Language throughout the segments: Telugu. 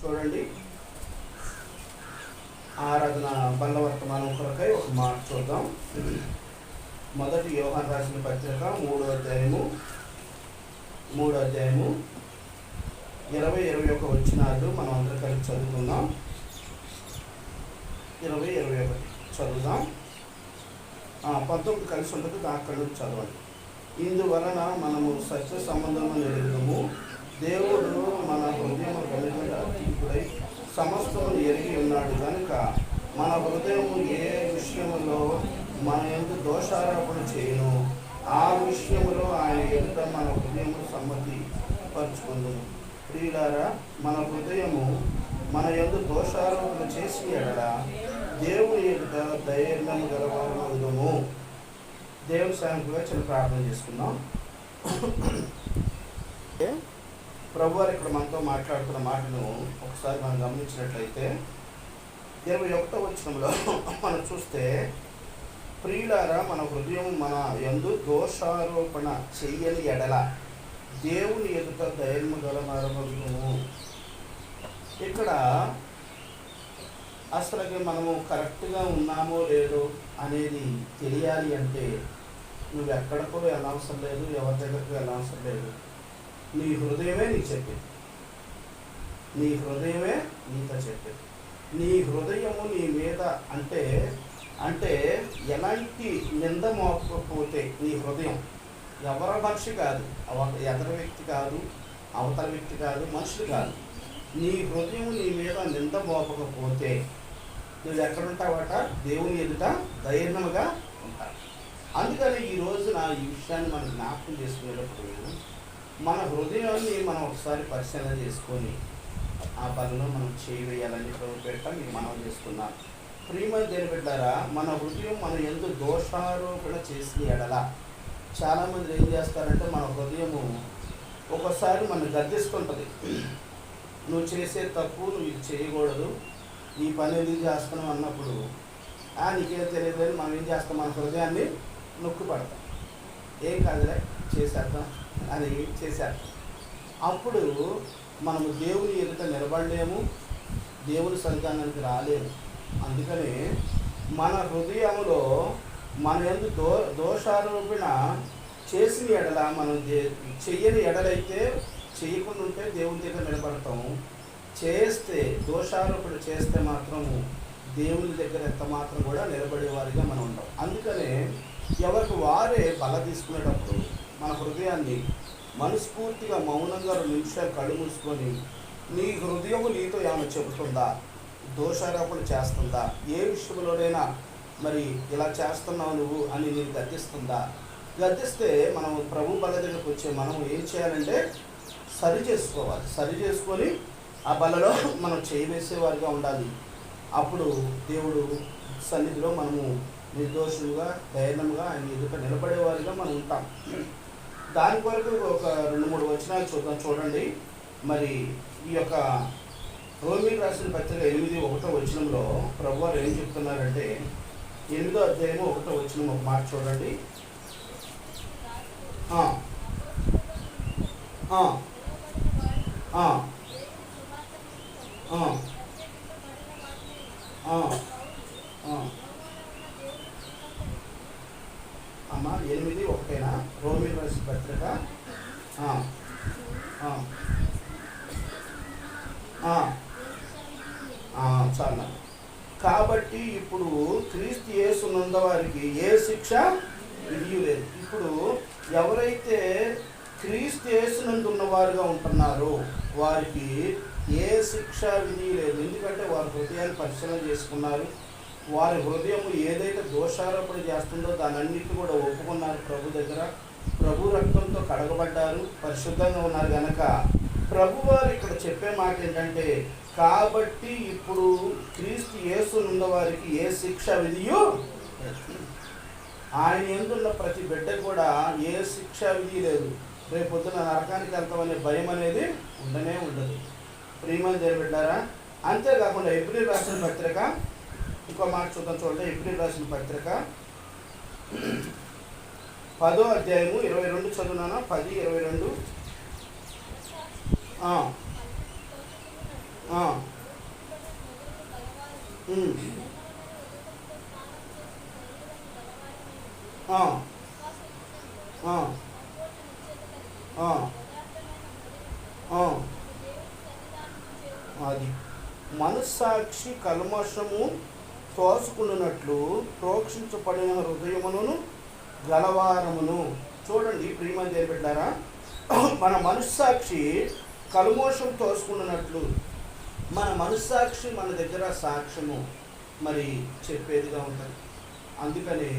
చూడండి, ఆరాధన బల్ల వర్తమానం కొరకై ఒక మాట చూద్దాం. మొదటి యోహాను రాసిన పత్రిక 3వ అధ్యాయము 20-21 వచనాలు మనం అందరం కలిసి చదువుకుందాం. 20-21 చదువుదాం. 19 కలిసి ఉంటుంది, అక్కడ నుంచి చదవండి. ఇందువలన మనము సత్య సంబంధము ఎరుగుదము, దేవుడు మన హృదయం కలిగినై సమస్తము ఎరిగి ఉన్నాడు కనుక మన హృదయము ఏ విషయంలో మన యందు దోషారోపణ చేయను, ఆ విషయంలో ఆయన ఎదుట మన హృదయము సమ్మతి పరుచుకుందును. ప్రియులారా, మన హృదయము మన యందు దోషారోపణ చేసి ఎడల దేవుని ఎదుట ధైర్యము గలవారమగుదుము. దేవుని సాయంత్రంగా చిన్న ప్రార్థన చేసుకుందాం. ప్రభు వారు ఇక్కడ మనతో మాట్లాడుతున్న మాటను ఒకసారి మనం గమనించినట్లయితే 21వ వచనంలో మనం చూస్తే, ప్రియులారా, మన హృదయం మన యందు దోషారోపణ చెయ్యని ఎడల దేవుని ఎదుట ధైర్యము గలవారమగుదుము. ఇక్కడ అసలుకి మనము కరెక్ట్గా ఉన్నామో లేదో అనేది తెలియాలి అంటే నువ్వు ఎక్కడికో వెళ్ళవసరం లేదు, ఎవరి దగ్గరకు వెళ్ళవసరం లేదు. నీ హృదయమే నీకు చెప్పేది, నీ హృదయమే నీతో చెప్పేది. నీ హృదయము నీ మీద అంటే ఎలాంటి నింద మోపకపోతే నీ హృదయం, ఎవరి మనిషి కాదు, ఎదర వ్యక్తి కాదు, అవతల వ్యక్తి కాదు, మనుషులు కాదు, నీ హృదయం నీ మీద నింద మోపకపోతే నువ్వు ఎక్కడుంటావట? దేవుని ఎదుట ధైర్యముగా ఉంటావు. అందుకని ఈ రోజున ఈ విషయాన్ని మనం జ్ఞాపకం చేసుకునేటప్పుడు మన హృదయాన్ని మనం ఒకసారి పరిశీలన చేసుకొని ఆ పనిలో మనం చేయవేయాలని ప్రభుపేట మీరు మనం చేసుకున్నాం. ప్రియమైన దేవుని బిడ్డలారా, మన హృదయం మన యందు దోషారోపణ చేసి ఎడల చాలామంది ఏం చేస్తారంటే మన హృదయము ఒకసారి మనం గర్దిస్తుంటుంది. నువ్వు చేసే తప్పు, నువ్వు ఇది చేయకూడదు, ఈ పని ఎందుకు చేస్తున్నావు అన్నప్పుడు నీకేం తెలియదు అని మనం ఏం చేస్తాం, మన హృదయాన్ని నొక్కి పడతాం. ఏం కాదులే, చేసేద్దాం అని చేసేద్దాం. అప్పుడు మనము దేవుని ఎదుట నిలబడలేము, దేవుని సన్నిధానానికి రాలేము. అందుకని మన హృదయంలో మన యందు దోషారోపణ చేసిన ఎడల, మనం చెయ్యని ఎడలైతే చేయకుండా ఉంటే దేవుని దగ్గర నిలబడతాం. చేస్తే దోషారోపణ చేస్తే మాత్రము దేవుని దగ్గర ఎంత మాత్రం కూడా నిలబడేవారిగా మనం ఉంటాం. అందుకనే ఎవరికి వారే బల తీసుకునేటప్పుడు మన హృదయాన్ని మనస్ఫూర్తిగా మౌనంగా 2 నిమిషాలు కళ్ళు మూసుకొని, నీ హృదయము నీతో ఏమైనా చెబుతుందా, దోషారోపణ చేస్తుందా, ఏ విషయంలోనైనా మరి ఇలా చేస్తున్నావు నువ్వు అని నేను గద్దిస్తుందా? గద్దిస్తే మనం ప్రభు బల దగ్గరకు వచ్చే మనం ఏం చేయాలంటే సరి చేసుకోవాలి. సరి చేసుకొని ఆ బలలో మనం చేయవేసేవారిగా ఉండాలి. అప్పుడు దేవుడు సన్నిధిలో మనము నిర్దోషులుగా ధైర్యంగా ఆయన ఎదుట నిలబడేవారిగా మనం ఉంటాం. దాని కొరకు ఒక 2-3 వచనాలు చూడండి. మరి ఈ యొక్క రోమీయులకు రాసిన పత్రిక 8:1 వచనంలో ప్రభు వారు ఏం చెప్తున్నారంటే, 8వ అధ్యాయము 1వ వచనం ఒక మాట చూడండి. అమ్మా 8:1 రోమీయులకు రాసిన పత్రిక. చాలా. కాబట్టి ఇప్పుడు క్రీస్తు యేసునందు వారికి ఏ శిక్ష విధియలేదు. ఇప్పుడు ఎవరైతే క్రీస్తు యేసునందు ఉన్నవారుగా ఉంటున్నారో వారికి ఏ శిక్ష విధి లేదు. ఎందుకంటే వారి హృదయాన్ని పరిశీలన చేసుకున్నారు. వారి హృదయం ఏదైతే దోషారోపణ చేస్తుందో దానన్నిటి కూడా ఒప్పుకున్నారు ప్రభు దగ్గర. ప్రభు రక్తంతో కడగబడ్డారు, పరిశుద్ధంగా ఉన్నారు కనుక ప్రభు వారు ఇక్కడ చెప్పే మాట ఏంటంటే, కాబట్టి ఇప్పుడు క్రీస్తు యేసునున్న వారికి ఏ శిక్ష విధియో, ఆయన ఎందున్న ప్రతి బిడ్డ కూడా ఏ శిక్ష విధి లేదు. రేపు పొద్దున నరకానికి వెళ్తామనే భయం అనేది ఉండనే ఉండదు. ప్రియమైన దేవుని బిడ్డారా, అంతేకాకుండా హెబ్రీయులకు రాసిన పత్రిక ఇంకో మాట చూడండి. హెబ్రీయులకు రాసిన పత్రిక 10వ అధ్యాయము 22 చదువునానా? 10:22. ఆ, ఉమ్, ఆ, ఆ, ఆ, ఆ. అది మనస్సాక్షి కల్మషము తోసుకున్నట్లు ప్రోక్షించబడిన హృదయమును గలవారమును. చూడండి ప్రియమైన దేవుని బిడ్డారా, మన మనస్సాక్షి కల్మోషం తోసుకున్నట్లు, మన మనస్సాక్షి మన దగ్గర సాక్ష్యము మరి చెప్పేదిగా ఉంటుంది. అందుకనే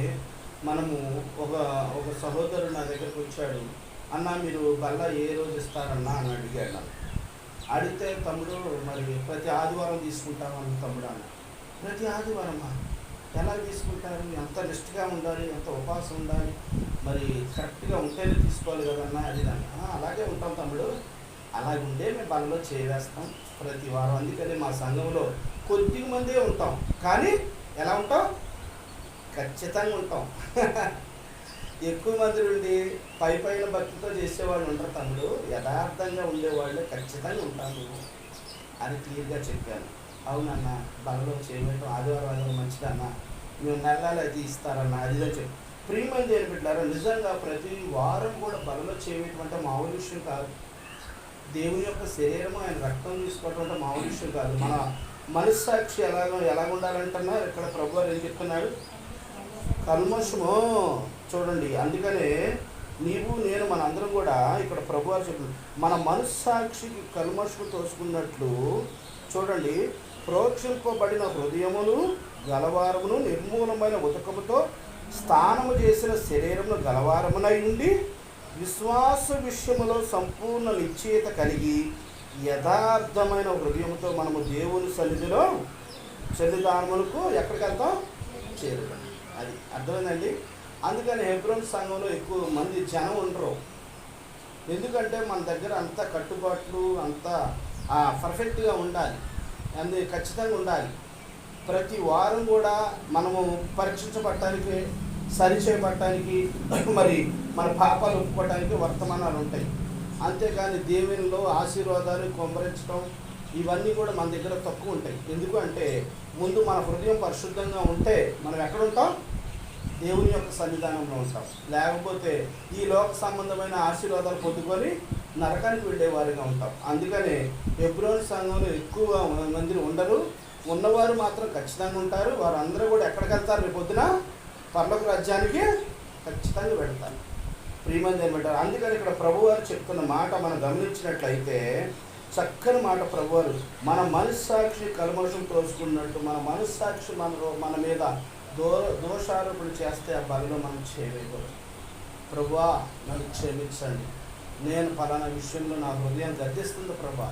మనము ఒక ఒక సహోదరుడు నా దగ్గరకు వచ్చాడు. అన్న మీరు బల్ల ఏ రోజు ఇస్తారన్నా అని అడిగాడు నన్ను. అడిగితే తమ్ముడు మరి ప్రతి ఆదివారం తీసుకుంటామని తమ్ముడు అన్న. ప్రతి ఆదివారమా? ఎలా తీసుకుంటారు? ఎంత నిష్ఠగా ఉండాలి, ఎంత ఉపవాసం ఉండాలి, మరి కరెక్ట్గా ఉంటేనే తీసుకోవాలి కదన్నా అది దాన్ని. అలాగే ఉంటాం తమ్ముడు, అలాగే ఉండే మేము బలలో చేవేస్తాం ప్రతి వారం. అందుకని మా సంఘంలో కొద్ది మందే ఉంటాం, కానీ ఎలా ఉంటాం? ఖచ్చితంగా ఉంటాం. ఎక్కువ మంది నుండి పైన భక్తితో చేసేవాళ్ళు ఉంటారు తమ్ముడు, యథార్థంగా ఉండేవాళ్ళు ఖచ్చితంగా ఉంటాము అని క్లియర్గా చెప్పాను. అవునన్నా, బలలో చేయడం ఆదివారం మంచిదన్నా, మేము నెలలు అది ఇస్తారన్నా అదిగా చెప్పి. ప్రియమైన దేవుని బిడ్డలారా, నిజంగా ప్రతి వారం కూడా బలలో చేయటం అంటే మామూలు విషయం కాదు. దేవుని యొక్క శరీరము ఆయన రక్తం తీసుకోవటం అంటే మామూలు విషయం కాదు. మన మనస్సాక్షి ఎలాగ ఉండాలంటున్నారు ఇక్కడ ప్రభు ఏం చెప్తున్నాడు? కల్మషము. చూడండి, అందుకనే నీవు నేను మన అందరం కూడా ఇక్కడ ప్రభు వారు చెప్తున్నారు, మన మనస్సాక్షికి కల్మషము తోసుకున్నట్లు చూడండి, ప్రోక్షింపబడిన హృదయమును గలవారమును నిర్మూలమైన ఉదకముతో స్థానము చేసిన శరీరమును గలవారమునై ఉండి విశ్వాస విషయములో సంపూర్ణ నిశ్చయత కలిగి యథార్థమైన హృదయముతో మనము దేవుని సన్నిధిలో సన్నిధానములకు ఎక్కడికి వెళ్తాం? చేరుతాం. అది అర్థమైందండి. అందుకని హెబ్రోన్ సంఘంలో ఎక్కువ మంది జనం ఉండరు. ఎందుకంటే మన దగ్గర అంతా కట్టుబాట్లు అంతా పర్ఫెక్ట్గా ఉండాలి, అది ఖచ్చితంగా ఉండాలి. ప్రతి వారం కూడా మనము పరీక్షించబడటానికి, సరిచేయబడటానికి, మరి మన పాపాలు ఒప్పుకోవటానికి వర్తమానాలు ఉంటాయి. అంతేగాని దేవునిలో ఆశీర్వాదాలు కొమ్మరించడం ఇవన్నీ కూడా మన దగ్గర తక్కువ ఉంటాయి. ఎందుకంటే ముందు మన హృదయం పరిశుద్ధంగా ఉంటే మనం ఎక్కడ ఉంటాం? దేవుని యొక్క సన్నిధానంలో ఉంటాం. లేకపోతే ఈ లోక సంబంధమైన ఆశీర్వాదాలు పొందుకొని నరకానికి వెళ్ళేవారిగా ఉంటాం. అందుకనే హెబ్రోను సంఘంలో ఎక్కువ మంది ఉండరు. ఉన్నవారు మాత్రం ఖచ్చితంగా ఉంటారు. వారందరూ కూడా ఎక్కడికి వెళ్తారు? రేపు పొద్దున పరలోక రాజ్యానికి ఖచ్చితంగా వెళ్తారు. ప్రియమైన ఏమంటారు? అందుకని ఇక్కడ ప్రభువారు చెప్తున్న మాట మనం గమనించినట్లయితే చక్కని మాట. ప్రభువారు మన మనస్సాక్షి కల్మషం తోసుకున్నట్టు మన మనస్సాక్షి మన మీద దోషారోపణ చేస్తే ఆ బలలో మనం చేయకూడదు. ప్రభువా నన్ను క్షమించండి, నేను ఫలానా విషయంలో నా హృదయం గర్దిస్తుంది ప్రభా,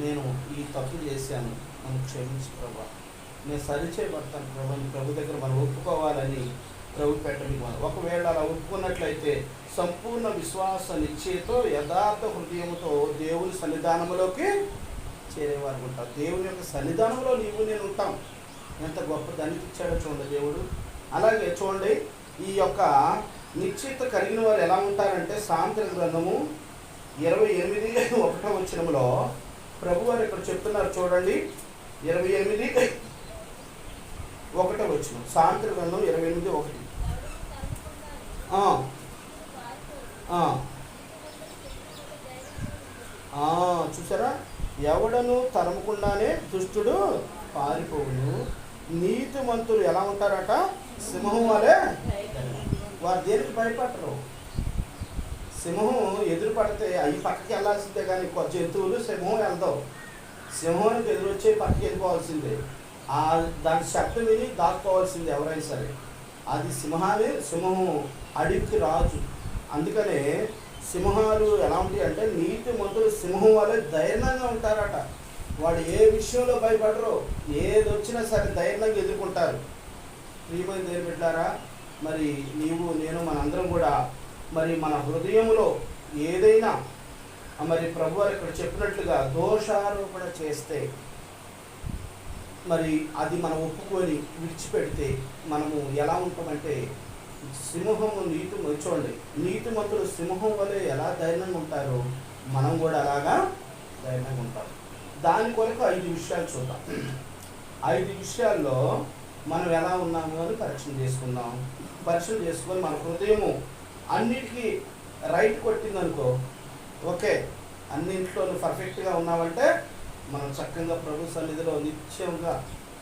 నేను ఈ తప్పు చేశాను, నన్ను క్షమించు ప్రభా, నేను సరిచేయబడతాను ప్రభా. ప్రభు దగ్గర మనం ఒప్పుకోవాలని ప్రభు పెట్టని. ఒకవేళ అలా ఒప్పుకున్నట్లయితే సంపూర్ణ విశ్వాస నిశ్చయతో యథార్థ హృదయంతో దేవుని సన్నిధానంలోకి చేరేవారు ఉంటారు. దేవుని యొక్క సన్నిధానంలో నీవు నేను ఉంటాం. ఎంత గొప్ప ధనిక ఇచ్చాడో చూడండి దేవుడు. అలాగే చూడండి, ఈ యొక్క నిశ్చయిత కలిగిన వారు ఎలా ఉంటారంటే సాంఖ్య గ్రంథము 28:1 వచనంలో ప్రభు వారు ఇక్కడ చెప్తున్నారు. చూడండి, 28:1 వచనం, సాంఖ్య గ్రంథం 28:1. చూసారా? ఎవడను తరమకుండానే దుష్టుడు పారిపోవును, నీతిమంతులు ఎలా ఉంటారట? సింహం వలె. వారు దేనికి భయపడరు. సింహం ఎదురు పడితే అవి పక్కకి వెళ్ళాల్సిందే, కానీ జంతువులు సింహం వెళ్దాం. సింహానికి ఎదురొచ్చే పక్కకి వెళ్ళిపోవాల్సిందే. దాని శబ్దం విని దాక్కోవాల్సిందే ఎవరైనా సరే. అది సింహము అడవికి రాజు. అందుకనే సింహాలు ఎలా ఉంటాయి అంటే నీతిమంతులు సింహం వలె ధైర్యంగా ఉంటారట. వాడు ఏ విషయంలో భయపడరు, ఏది వచ్చినా సరే ధైర్యంగా ఎదుర్కొంటారు. ప్రియమైన దేవుని బిడ్డలారా, మరి నీవు నేను మనందరం కూడా మరి మన హృదయంలో ఏదైనా మరి ప్రభు వారు ఇక్కడ చెప్పినట్లుగా దోషారోపణ చేస్తే మరి అది మనం ఒప్పుకొని విడిచిపెడితే మనము ఎలా ఉంటామంటే సింహము చూడండి, నీతిమంతులు సింహం వలె ఎలా ధైర్యంగా ఉంటారో మనం కూడా అలాగా ధైర్యంగా ఉంటాం. దాని కొరకు 5 విషయాలు చూద్దాం. 5 విషయాల్లో మనం ఎలా ఉన్నాము అని పరీక్ష చేసుకుందాం. పరీక్ష చేసుకొని మన హృదయము అన్నిటికీ రైట్ కొట్టిందనుకో, ఓకే, అన్నింట్లో పర్ఫెక్ట్గా ఉన్నామంటే మనం చక్కగా ప్రభు సన్నిధిలో నిత్యంగా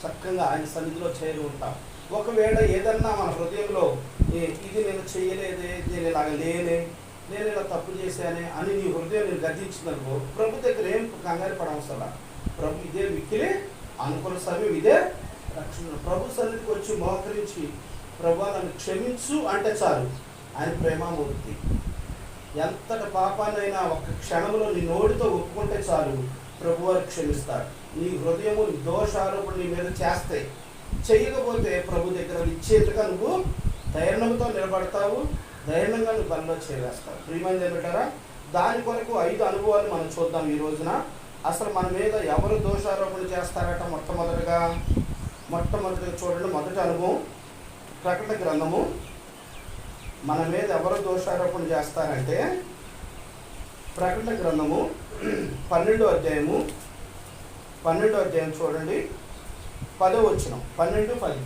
చక్కగా ఆయన సన్నిధిలో చేరి ఉంటాం. ఒకవేళ ఏదన్నా మన హృదయంలో ఇది నేను చేయలేదే, నేను ఇలాగ లేనే, నేను ఇలా తప్పు చేశానే అని నీ హృదయం నేను గద్దించిందనుకో, ప్రభు దగ్గర ఏం కంగారు పడవసలా. ప్రభు ఇదే మిక్కిలి అనుకున్న సమయం, ఇదే రక్షణ. ప్రభు సన్నిధికి వచ్చి మోకరించి ప్రభు నన్ను క్షమించు అంటే చాలు, ఆయన ప్రేమామూర్తి. ఎంతటి పాపాన్నైనా ఒక క్షణంలో నీ నోటితో ఒప్పుకుంటే చాలు, ప్రభు వారు క్షమిస్తాడు. నీ హృదయము దోషారోపణ నీ మీద చేస్తాయి. చేయకపోతే ప్రభు దగ్గర ఇచ్చేట్టుగా నువ్వు ధైర్యంతో నిలబడతావు, ధైర్యంగా నువ్వు బలంలో చేరేస్తావు. ప్రియమైన ఏమిటారా, దాని కొరకు 5 అనుభవాలు మనం చూద్దాం ఈ రోజున. అసలు మన మీద ఎవరు దోషారోపణ చేస్తారట? మొట్టమొదటిగా చూడండి, మొదటి అనుభవం ప్రకటన గ్రంథము. మన మీద ఎవరు దోషారోపణ చేస్తారంటే ప్రకటన గ్రంథము 12వ అధ్యాయము చూడండి, 10వ వచనం. 12:10.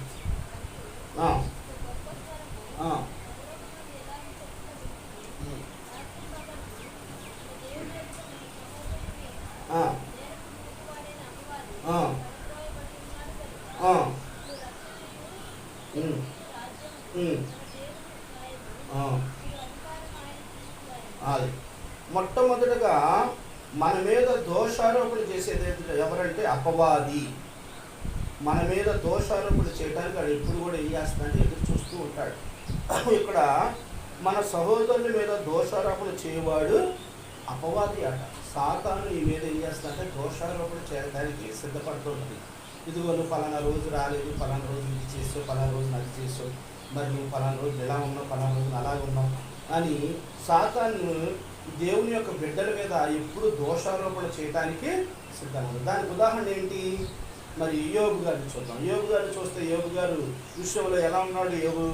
అది మొట్టమొదటిగా మన మీద దోషారోపణ చేసేది ఎవరంటే అపవాది. మన మీద దోషారోపణ చేయడానికి వాడు ఎప్పుడు కూడా ఏం చేస్తాడంటే ఎదురు చూస్తూ ఉంటాడు. ఇక్కడ మన సహోదరుల మీద దోషారోపణ చేయవాడు అపవాది అట. సాతాను ఈ మీద ఏం చేస్తాడంటే దోషారోపణ చేయడానికి సిద్ధపడుతుంది. ఇదిగో నువ్వు పలానా రోజు రాలేదు, పలానా రోజు ఇది చేసావు, పలానా రోజు అది చేసావు, మరి నువ్వు పలానా రోజు ఎలా ఉన్నావు, పలానా రోజు అలాగ ఉన్నావు అని సాతాను దేవుని యొక్క బిడ్డల మీద ఎప్పుడు దోషారోపణ చేయడానికి సిద్ధంగా ఉంది. దానికి ఉదాహరణ ఏంటి? మరి యోబు గారిని చూద్దాం. యోబు గారిని చూస్తే యోబు గారు విషయంలో ఎలా ఉన్నాడు? యోబు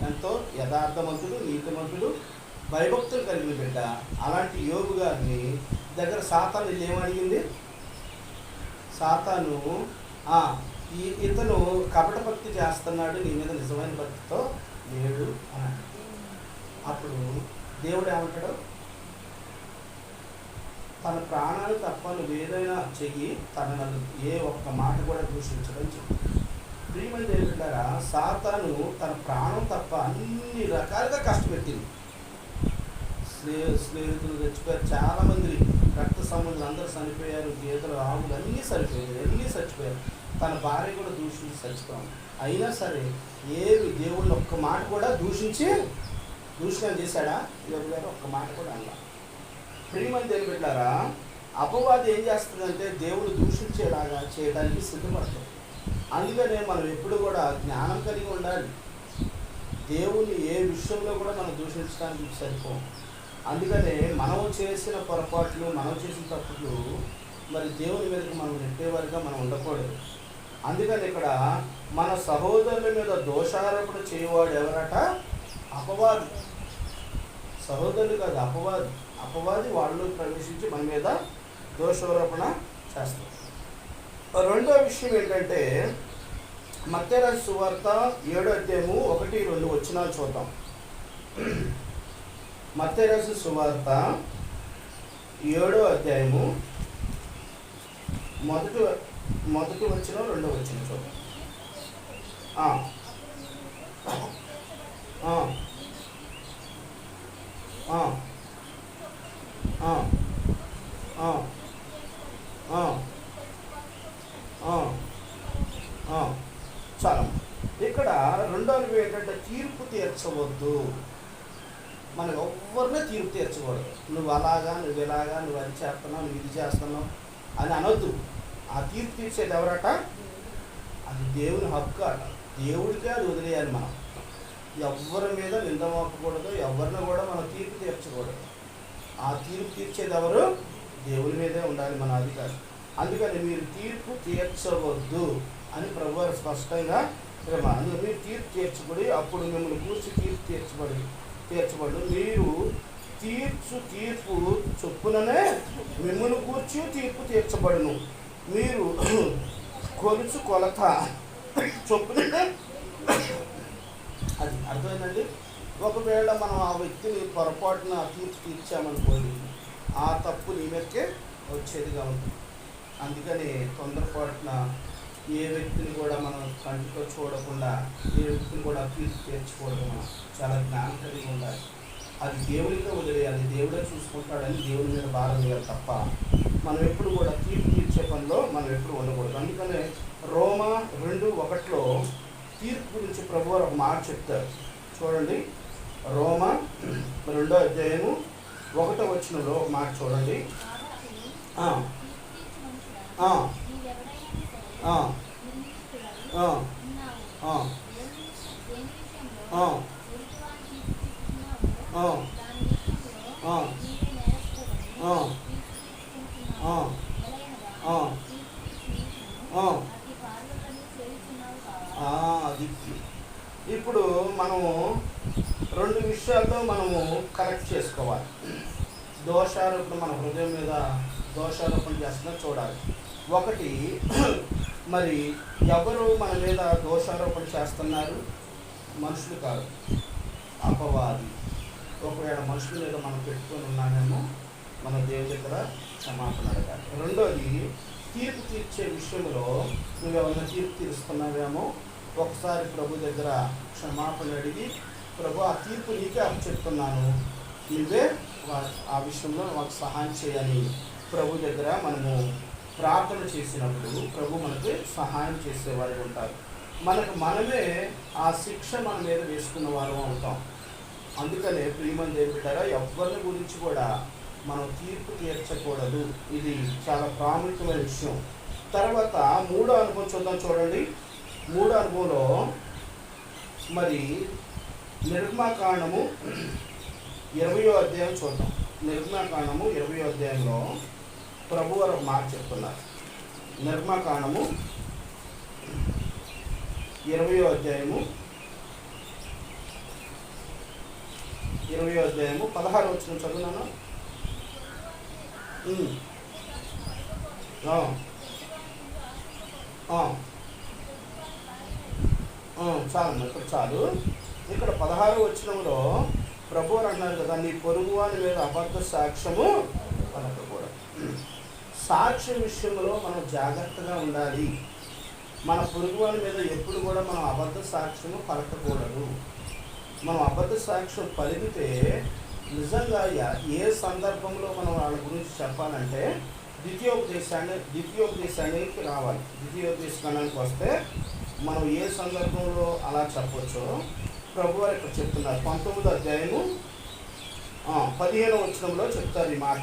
ఎంతో యథార్థవంతుడు, నీతిమంతుడు, భయభక్తులు కలిగిన బిడ్డ. అలాంటి యోబు గారిని దగ్గర సాతాను ఏమడిగింది? సాతాను ఇతను కపట భక్తి చేస్తున్నాడు, నీ మీద నిజమైన భక్తితో లేడు అని. అప్పుడు దేవుడు ఏమంటాడు? తన ప్రాణాలు తప్ప నువ్వు ఏదైనా చెయ్యి, నన్ను ఏ ఒక్క మాట కూడా దూషించడం చెప్పి. ప్రియమైన దేవుడారా, సాతాను తన ప్రాణం తప్ప అన్ని రకాలుగా కష్టపెట్టింది. స్నేహితులు చచ్చిపోయారు, చాలామంది రక్త సంబంధులు అందరూ చనిపోయారు, గేదెలు ఆవులు అన్నీ చచ్చిపోయారు. తన భార్య కూడా దూషించి చచ్చిపోయాను. అయినా సరే ఏమి దేవుళ్ళు ఒక్క మాట కూడా దూషణ చేశాడా? యోబు గారు ఒక్క మాట కూడా అన్నా. ప్రియమైన దేవుని బిడ్డలారా, అపవాది ఏం చేస్తుందంటే దేవుడు దూషించేలాగా చేయడానికి సిద్ధపడతాడు. అందుకనే మనం ఎప్పుడు కూడా జ్ఞానం కలిగి ఉండాలి. దేవుని ఏ విషయంలో కూడా మనం దూషించడానికి సరిపోం. అందుకనే మనం చేసిన పొరపాట్లు, మనం చేసిన తప్పులు మరి దేవుని మీదకి మనం నెట్టేవారిగా మనం ఉండకూడదు. అందుకని ఇక్కడ మన సహోదరుల మీద దోషారోపణ చేయవాడు ఎవరట? అపవాది. సహోదరులు కాదు, అపవాది వాళ్ళు ప్రవేశించి మన మీద దోషారోపణ చేస్తారు. రెండో విషయం ఏంటంటే మత్తయి రాసిన సువార్త 7వ అధ్యాయము 1-2 వచనాలు చూద్దాం. మత్తయి రాసిన సువార్త 7వ అధ్యాయము మొదటి వచనం 2వ వచనం చూద్దాం. చాలా ఇక్కడ రెండో అనుభవం ఏంటంటే తీర్పు తీర్చవద్దు. మనం ఎవరినే తీర్పు తీర్చకూడదు. నువ్వు అలాగా, నువ్వు ఇలాగా, నువ్వు అది చేస్తున్నావు, నువ్వు ఇది చేస్తున్నావు అని అనొద్దు. ఆ తీర్పు తీర్చేది ఎవరట? అది దేవుని హక్కు అట. దేవుడికే అది వదిలేయాలి. మనం ఎవరి మీద నింద మోపకూడదు, ఎవరిని కూడా మనం తీర్పు తీర్చకూడదు. ఆ తీర్పు తీర్చేది ఎవరు? దేవుని మీదే ఉండాలి మన అధికారం. అందుకని మీరు తీర్పు తీర్చవద్దు అని ప్రభువారు స్పష్టంగా అందులో మీరు తీర్పు తీర్చబడి అప్పుడు మిమ్మల్ని కూర్చి తీర్పు తీర్చబడు. మీరు తీర్పు చొప్పుననే మిమ్మల్ని కూర్చి తీర్పు తీర్చబడును. మీరు కొలుచు కొలత చొప్పున అది అర్థమైందండి. ఒకవేళ మనం ఆ వ్యక్తిని పొరపాటున తీర్పు తీర్చామనుకోండి, ఆ తప్పు నీ మీదకే వచ్చేదిగా ఉంటుంది. అందుకని తొందరపాటున ఏ వ్యక్తిని కూడా మనం కంటితో చూడకుండా ఏ వ్యక్తిని కూడా తీర్పు తీర్చకూడదు. మనం చాలా జ్ఞానం కలిగి ఉండాలి. అది దేవుడితో వదిలేయాలి, దేవుడే చూసుకుంటాడని దేవుడి మీద భారం వేయాలి తప్ప మనం ఎప్పుడు కూడా తీర్పు తీర్చే పనిలో మనం ఎప్పుడు ఉండకూడదు. అందుకనే రోమా 2:1 తీర్పు గురించి ప్రభువారు ఒక మాట చెప్తారు. చూడండి, రోమా 2:1 ఒక మాట చూడండి. ఇప్పుడు మనము 2 విషయాల్లో మనము కరెక్ట్ చేసుకోవాలి. దోషారోపణ మన హృదయం మీద దోషారోపణ చేస్తున్నా చూడాలి. ఒకటి, మరి ఎవరు మన మీద దోషారోపణ చేస్తున్నారు? మనుషులు కాదు, అపవాది. ఒకవేళ మనుషుల మీద మనం పెట్టుకొని ఉన్నామేమో మన దేవుడి దగ్గర క్షమాపణ అడగాలి. రెండోది, తీర్పు తీర్చే విషయంలో నువ్వేమన్నా తీర్పు తీరుస్తున్నావేమో ఒకసారి ప్రభు దగ్గర క్షమాపణ అడిగి, ప్రభు ఆ తీర్పు నీకే చెప్తున్నాను, నువ్వే ఆ విషయంలో మాకు సహాయం చేయని ప్రభు దగ్గర మనము ప్రార్థన చేసినప్పుడు ప్రభు మనకి సహాయం చేసేవారు ఉంటారు. మనకు మనమే ఆ శిక్ష మన మీద వేసుకున్న వారు అవుతాం. అందుకనే ప్రియమైన దేవుని బిడ్డలారా, ఎవరిని గురించి కూడా మనం తీర్పు తీర్చకూడదు. ఇది చాలా ప్రాముఖ్యమైన విషయం. తర్వాత 3వ అనుభవం చూద్దాం. చూడండి, 3వ అనుభవంలో మరి నిర్గమకాండము 20వ అధ్యాయం చూద్దాం. నిర్గమకాండము 20వ అధ్యాయంలో ప్రభువారు ఒక మాట చెప్తున్నారు. నిర్గమకాండము 20వ అధ్యాయము 16 చదువున్నాను. చాలమ్మా, ఇక్కడ చాలు. ఇక్కడ 16 ప్రభువారు అన్నారు కదా, నీ పొరుగువాని మీద అబద్ధ సాక్ష్యము పలకకూడదు. సాక్ష్యం విషయంలో మనం జాగ్రత్తగా ఉండాలి. మన పొరుగువాని మీద ఎప్పుడు కూడా మనం అబద్ధ సాక్ష్యము పలకకూడదు. మనం అబద్ధ సాక్ష్యం పలికితే నిజంగా ఏ సందర్భంలో మనం వాళ్ళ గురించి చెప్పాలంటే ద్వితీయోపదేశానికి రావాలి. ద్వితీయోపదేశానికి వస్తే మనం ఏ సందర్భంలో అలా చెప్పవచ్చో ప్రభువారు ఇక్కడ చెప్తున్నారు. 19వ అధ్యాయము 15వ వచనంలో చెప్తారు ఈ మాట.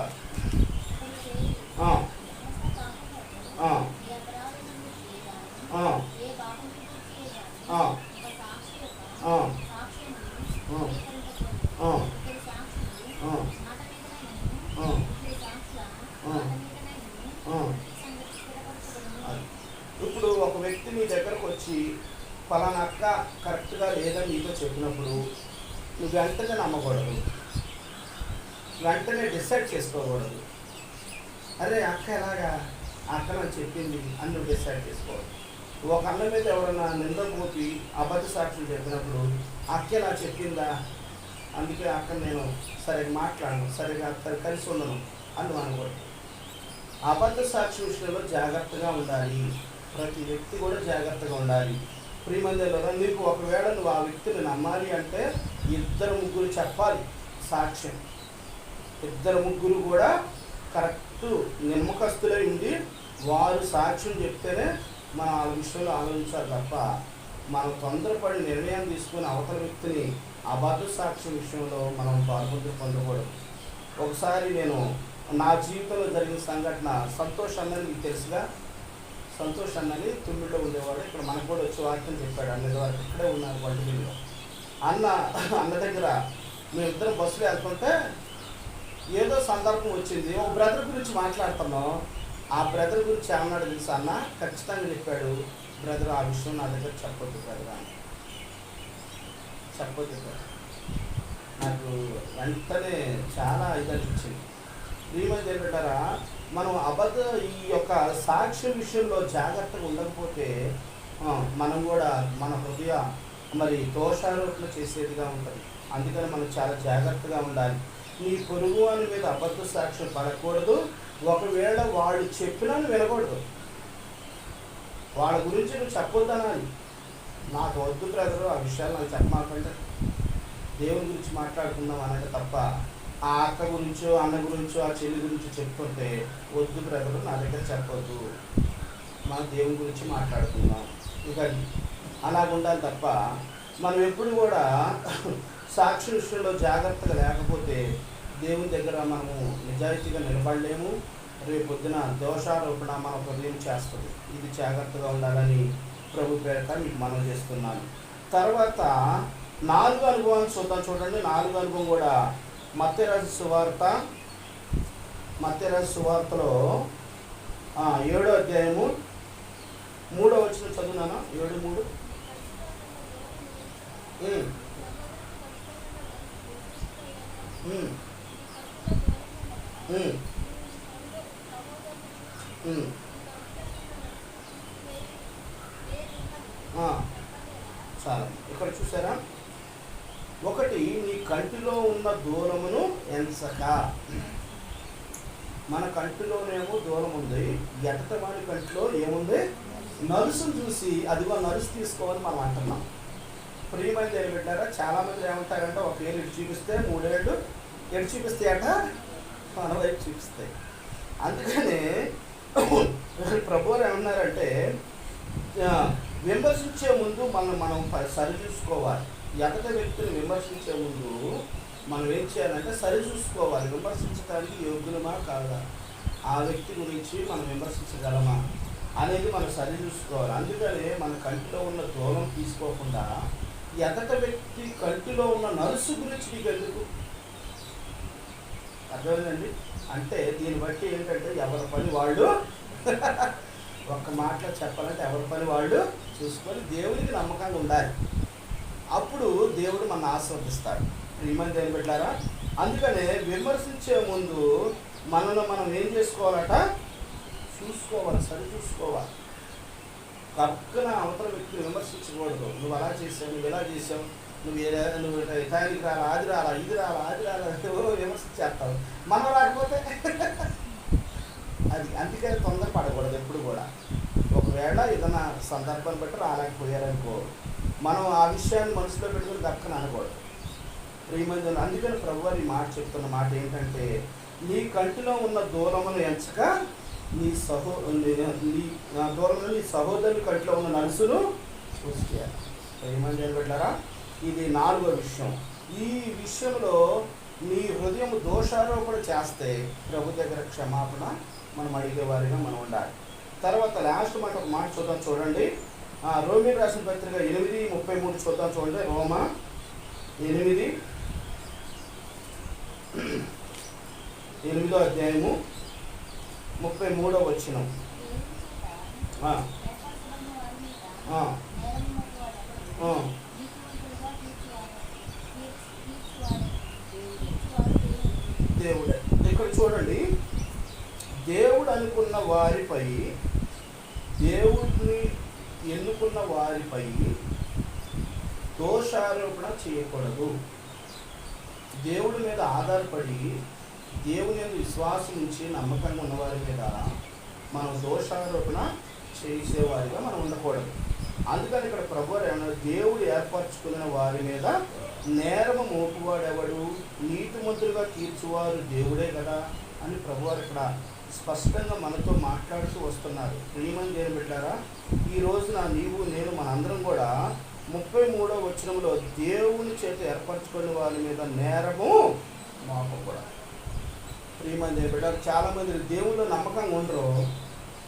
ఇప్పుడు ఒక వ్యక్తి మీ దగ్గరకు వచ్చి ఫలానా అక్క కరెక్ట్గా లేదని నీతో చెప్పినప్పుడు నువ్వు వెంటనే నమ్మకూడదు, వెంటనే డిసైడ్ చేసుకోకూడదు. అరే అక్క ఎలాగా, అక్క నాకు చెప్పింది అని నువ్వు డిసైడ్ చేసుకోవాలి. ఒక అన్న మీద ఎవరైనా నిందపోపి అబద్ధ సాక్షులు చెప్పినప్పుడు అక్క నాకు చెప్పిందా, అందుకే అక్క నేను సరిగ్గా మాట్లాడను, సరిగ్గా కలిసి ఉండను అని అనుకోండి. అబద్ధ సాక్షి విషయంలో జాగ్రత్తగా ఉండాలి. ప్రతి వ్యక్తి కూడా జాగ్రత్తగా ఉండాలి. ప్రియమందిలో నీకు ఒకవేళ నువ్వు ఆ వ్యక్తిని నమ్మాలి అంటే 2-3 చెప్పాలి సాక్ష్యం. 2-3 కూడా కరెక్ట్ నమ్మకస్తులై ఉండి వారు సాక్ష్యం చెప్తేనే మనం ఆ విషయంలో ఆలోచించాలి తప్ప మనం తొందరపడి నిర్ణయం తీసుకుని అవతల వ్యక్తిని అబద్ధ సాక్ష్యం విషయంలో మనం పొందకూడదు. ఒకసారి నేను నా జీవితంలో జరిగిన సంఘటన, సంతోష్ అన్నని మీకు తెలుసుగా, సంతోష్ అన్నని తుమ్మిలో ఉండేవాడు. ఇక్కడ మనకు కూడా వచ్చి వాక్యం చెప్పాడు. అన్నది వారికి ఇక్కడే ఉన్నారు వంటిలో. అన్న దగ్గర మేమిద్దరం బస్సులో వెళ్తుంటే ఏదో సందర్భం వచ్చింది. ఒక బ్రదర్ గురించి మాట్లాడుతున్నాం. ఆ బ్రదర్ గురించి ఏమన్నాడు తెలుసా అన్న? ఖచ్చితంగా చెప్పాడు, బ్రదర్ ఆ విషయం నా దగ్గర చెప్పొద్దు బ్రదర్ అని. చెప్పొద్దు బ్రదర్. నాకు వెంటనే చాలా ఇదనిపించింది. ప్రియమైన ఏంటంటారా, మనం ఈ యొక్క సాక్ష్య విషయంలో జాగ్రత్తగా ఉండకపోతే మనం కూడా మన హృదయ మరి దోషారోపణ చేసేదిగా ఉంటుంది. అందుకని మనం చాలా జాగ్రత్తగా ఉండాలి. నీ పొరుగు అని మీద అబద్ధ సాక్ష్యం పడకూడదు. ఒకవేళ వాళ్ళు చెప్పినా వినకూడదు. వాళ్ళ గురించి నువ్వు చెప్పొద్దనాలి. నాకు వద్దు బ్రదరు, ఆ విషయాలు నాకు చెప్పమాకంటే, దేవుని గురించి మాట్లాడుకుందాం అనంటే తప్ప ఆ అక్క గురించో అన్న గురించో ఆ చెల్లి గురించి చెప్పుకుంటే వద్దు బ్రదరు, నా దగ్గర చెప్పొద్దు, మన దేవుని గురించి మాట్లాడుకుందాం. ఇక అలాగ ఉండాలి తప్ప మనం ఎప్పుడు కూడా సాక్షి విషయంలో జాగ్రత్తగా లేకపోతే దేవుని దగ్గర మనము నిజాయితీగా నిలబడలేము. రేపు పొద్దున దోషారోపణ మన హృదయం చేస్తుంది. ఇది జాగ్రత్తగా ఉండాలని ప్రభు పేరట మీకు మనం చేస్తున్నాను. తర్వాత 4వ అనుభవాన్ని చూద్దాం. చూడండి, 4వ అనుభవం కూడా మత్తయి రాసిన సువార్తలో 7వ అధ్యాయము 3వ వచనం చదువునానా? 7:3. చాలా ఇక్కడ చూసారా, ఒకటి నీ కంటిలో ఉన్న దూరమును ఎంచక. మన కంటిలోనేమో దూరం ఉంది, ఎటట వాడి కంటిలో ఏముంది? నలుసును చూసి అదిగో నలుసు తీసుకోవాలని మనం అంటున్నాం. ప్రియమైన దేవుని బిడ్డలారా, చాలామంది ఏమంటారంటే ఒక ఏళ్ళు ఎటు చూపిస్తే 3 ఏళ్ళు ఎటు చూపిస్తాయి అట మన వైపు చూపిస్తాయి. అందుకని ప్రభువులు ఏమన్నారంటే విమర్శించే ముందు మనం సరి చూసుకోవాలి. ఎదట వ్యక్తిని విమర్శించే ముందు మనం ఏం చేయాలంటే సరి చూసుకోవాలి. విమర్శించడానికి యోగ్యులమా కాదా, ఆ వ్యక్తి గురించి మనం విమర్శించగలమా అనేది మనం సరి చూసుకోవాలి. అందుకని మన కంటిలో ఉన్న దూరం తీసుకోకుండా ఎదట వ్యక్తి కంటిలో ఉన్న నలుసు గురించి నీకు ఎందుకు? అర్థమైందండి? అంటే దీన్ని బట్టి ఏంటంటే ఎవరి పని వాళ్ళు ఒక్క మాటలో చెప్పాలంటే ఎవరి పని వాళ్ళు చూసుకొని దేవునికి నమ్మకంగా ఉండాలి. అప్పుడు దేవుడు మన ఆస్వాదిస్తాడు. ప్రియమైన దేవుని బిడ్డలారా, అందుకనే విమర్శించే ముందు మనం ఏం చేసుకోవాలట? చూసుకోవాలి, సరి చూసుకోవాలి. పక్కన అవతల వ్యక్తిని విమర్శించకూడదు. నువ్వు అలా చేసావు, నువ్వు ఇలా చేసావు, నువ్వు టైంకి రాలా, అది రాలా, ఇది రాలా విమర్శించేస్తావు. మనం రాకపోతే అది. అందుకని తొందరపడకూడదు ఎప్పుడు కూడా. ఒకవేళ ఏదైనా సందర్భాన్ని బట్టి రాలేకపోయారనుకో, మనం ఆ విషయాన్ని మనసులో పెట్టుకుని దక్కన అనకూడదు. ప్రియమైన అందుకని ప్రభువారు ఈ మాట చెప్తున్న మాట ఏంటంటే, నీ కంటిలో ఉన్న దూరమును ఎంచక నీ దూరంలో నీ సహోదరుని కంటిలో ఉన్న నలుసును చూసేయాలి. ప్రియమైన బిడ్డలారా, ఇది 4వ విషయం. ఈ విషయంలో నీ హృదయం దోషారోపణ చేస్తే ప్రభు దగ్గర క్షమాపణ మనం అడిగేవారిగా మనం ఉండాలి. తర్వాత లాస్ట్ మాట ఒక మాట చూద్దాం. చూడండి, రోమీయులకు రాసిన పత్రిక 8:33 చూద్దాం. చూడండి, రోమా 8వ అధ్యాయము 33వ వచనం. దేవుడే ఇక్కడ చూడండి, దేవుడు అనుకున్న వారిపై, దేవుడిని ఎన్నుకున్న వారిపై దోషారోపణ చేయకూడదు. దేవుడి మీద ఆధారపడి దేవుని మీద విశ్వాసం ఉంచి నమ్మకంగా ఉన్నవారి మీద మనం దోషారోపణ చేసేవారిగా మనం ఉండకూడదు. అందుకని ఇక్కడ ప్రభువు ఏమన్నా, దేవుడు ఏర్పరచుకున్న వారి మీద నేరము మోపువాడెవడు, నీతిమంతులుగా తీర్చువారు దేవుడే కదా అని ప్రభువారు ఇక్కడ స్పష్టంగా మనతో మాట్లాడుతూ వస్తున్నారు. ప్రియమైన దేవుని బిడ్డలారా, ఈ రోజున నీవు నేను మనందరం కూడా 33వ వచనంలో దేవుని చేత ఏర్పరచుకునే వారి మీద నేరము మోపకూడదు. ప్రియమైన దేవుని బిడ్డలారా, చాలామంది దేవుళ్ళు నమ్మకంగా ఉండరు,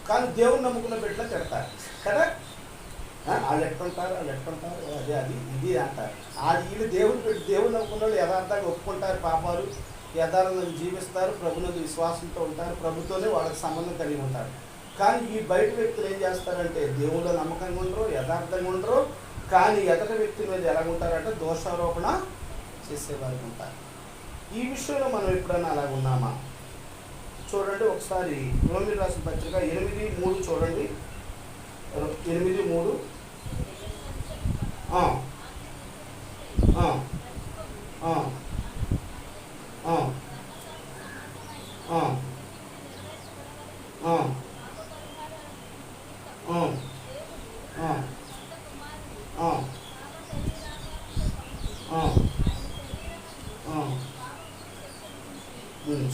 కానీ దేవుని నమ్ముకున్న బిడ్డలు తిడతారు కదా. వాళ్ళు ఎట్టుంటారు, అది ఇది అంటారు. వీళ్ళు దేవుడు నమ్ముకున్న వాళ్ళు యథార్థంగా ఒప్పుకుంటారు, పాపాలు యథార్థంగా జీవిస్తారు, ప్రభునందు విశ్వాసంతో ఉంటారు, ప్రభుతోనే వాళ్ళకి సంబంధం కలిగి ఉంటారు. కానీ ఈ బయట వ్యక్తులు ఏం చేస్తారంటే దేవుళ్ళో నమ్మకంగా ఉండరు, యథార్థంగా ఉండరు, కానీ ఎదట వ్యక్తి మీద ఎలా ఉంటారంటే దోషారోపణ చేసేవారికి ఉంటారు. ఈ విషయంలో మనం ఎప్పుడైనా అలాగ ఉన్నామా? చూడండి ఒకసారి రోమియోలు రాసిన పత్రిక 8:3 చూడండి. 8:3.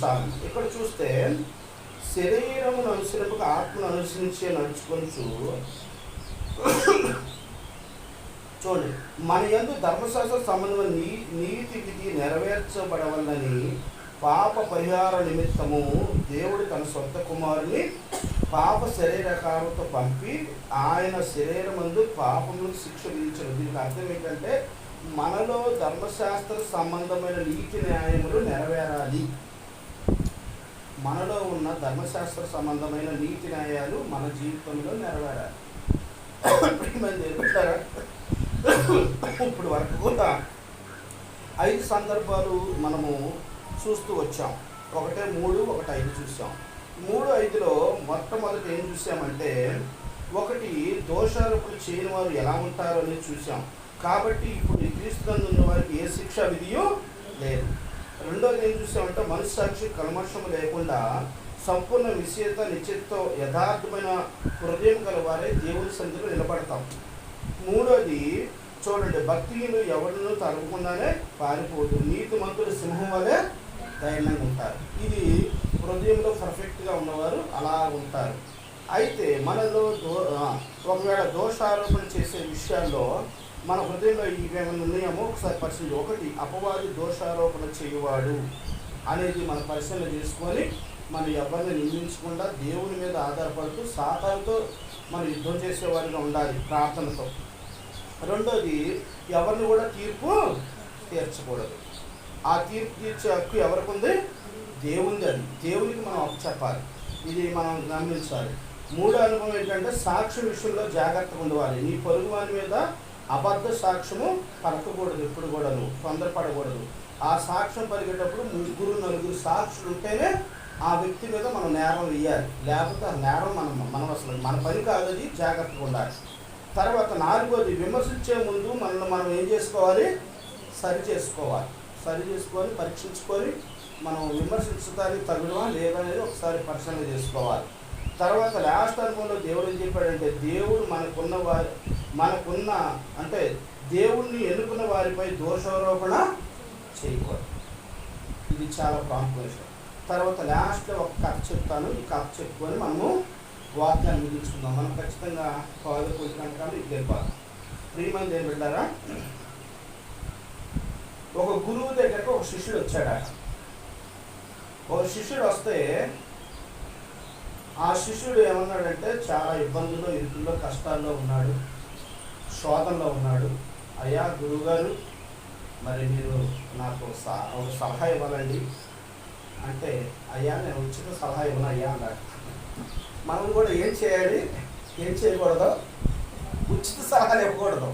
చాలు. ఇక్కడ చూస్తే శరీరమును అనుసరింపక ఆత్మను అనుసరించి నడుచుకొనుచు చూడండి, మన యందు ధర్మశాస్త్ర సంబంధమైన నీతి విధి నెరవేర్చబడవలని పాప పరిహార నిమిత్తము దేవుడు తన సొంత కుమారుని పాప శరీరకారంతో పంపి ఆయన శరీరమందు పాపములకు శిక్ష విధించడం. దీనికి అర్థం ఏంటంటే మనలో ధర్మశాస్త్ర సంబంధమైన నీతి న్యాయములు నెరవేరాలి. మనలో ఉన్న ధర్మశాస్త్ర సంబంధమైన నీతి న్యాయాలు మన జీవితంలో నెరవేరాలి. ఇప్పుడు వరకు కూడా 5 సందర్భాలు మనము చూస్తూ వచ్చాం. 1, 3, 1, 5 చూసాం. 3, 5లో మొట్టమొదటి ఏం చూసామంటే, 1 దోషారోపణ చేయని వారు ఎలా ఉంటారో అనేది చూసాం. కాబట్టి ఇప్పుడు క్రీస్తునందు ఉన్న వారికి ఏ శిక్ష విధియో లేదు. 2వది ఏం చూసామంటే, మనస్సాక్షి కల్మషం లేకుండా సంపూర్ణ విషయత నిశ్చితతో యథార్థమైన హృదయం గల వారే దేవుని సన్నిధిలో నిలబడతాం. 3వది చూడండి, భక్తిహీనులు ఎవరినూ తరగకుండానే పారిపోదు, నీతిమంతులు సింహం వలె ధైర్యంగా ఉంటారు. ఇది హృదయంలో పర్ఫెక్ట్గా ఉన్నవారు అలా ఉంటారు. అయితే మనలో ఒకవేళ దోషారోపణ చేసే విషయాల్లో మన హృదయంలో ఇవేమైనా ఉన్నాయేమో ఒకసారి పరిశీలి. 1 అపవాది దోషారోపణ చేయువాడు అనేది మన పరిశీలన చేసుకొని మన ఎవరిని నిందించకుండా దేవుని మీద ఆధారపడుతూ సాతానుతో మనం యుద్ధం చేసేవారిగా ఉండాలి ప్రార్థనతో. 2వది ఎవరిని కూడా తీర్పు తీర్చకూడదు. ఆ తీర్పు తీర్చే హక్కు ఎవరికి ఉంది? దేవునిది. అది దేవునికి మనం అప్పు చెప్పాలి. ఇది మనం గమనించాలి. 3వ అనుభవం ఏంటంటే, సాక్ష్యం విషయంలో జాగ్రత్తగా ఉండవాలి. నీ పొరుగు వాని మీద అబద్ధ సాక్ష్యము పలకకూడదు, ఎప్పుడు కూడా నువ్వు తొందరపడకూడదు. ఆ సాక్ష్యం పలికేటప్పుడు 3, 4 సాక్షులు ఉంటేనే ఆ వ్యక్తి మీద మనం నేరం వేయాలి. లేకపోతే ఆ నేరం మనం అసలు మన పని కాదు, అది జాగ్రత్తగా ఉండాలి. తర్వాత 4వది విమర్శించే ముందు మనం ఏం చేసుకోవాలి? సరి చేసుకొని పరీక్షించుకొని మనం విమర్శించడానికి తగులువా లేదనేది ఒకసారి పరిశీలన చేసుకోవాలి. తర్వాత లాస్ట్ అనుభవంలో దేవుడు ఏం చెప్పాడంటే, దేవుడు మనకున్న అంటే దేవుణ్ణి ఎన్నుకున్న వారిపై దోషారోపణ చేయకూడదు. ఇది చాలా ప్రాముఖ్యమైన విషయం. తర్వాత లాస్ట్లో ఒక కథ చెప్తాను. ఈ కథ చెప్పుకొని మనము వాక్యాన్ని ముగించుకుందాం. మనం ఖచ్చితంగా పాదుకుంటున్నాం ఇది గెలిపాలి. ప్రియమైన దేవుని బిడ్డలారా, ఒక గురువు దగ్గరకు ఒక శిష్యుడు వచ్చాడు. ఒక శిష్యుడు వస్తే ఆ శిష్యుడు ఏమన్నాడంటే, చాలా ఇబ్బందుల్లో, ఇరుకుల్లో, కష్టాల్లో ఉన్నాడు, శోధనలో ఉన్నాడు. అయ్యా గురువుగారు, మరి మీరు నాకు ఒక సలహా ఇవ్వాలండి అంటే, అయ్యా నేను ఉచిత సలహా ఇవ్వను అయ్యా అన్నాడు. మనం కూడా ఏం చేయాలి, ఏం చేయకూడదు? ఉచిత సలహాలు ఇవ్వకూడదు.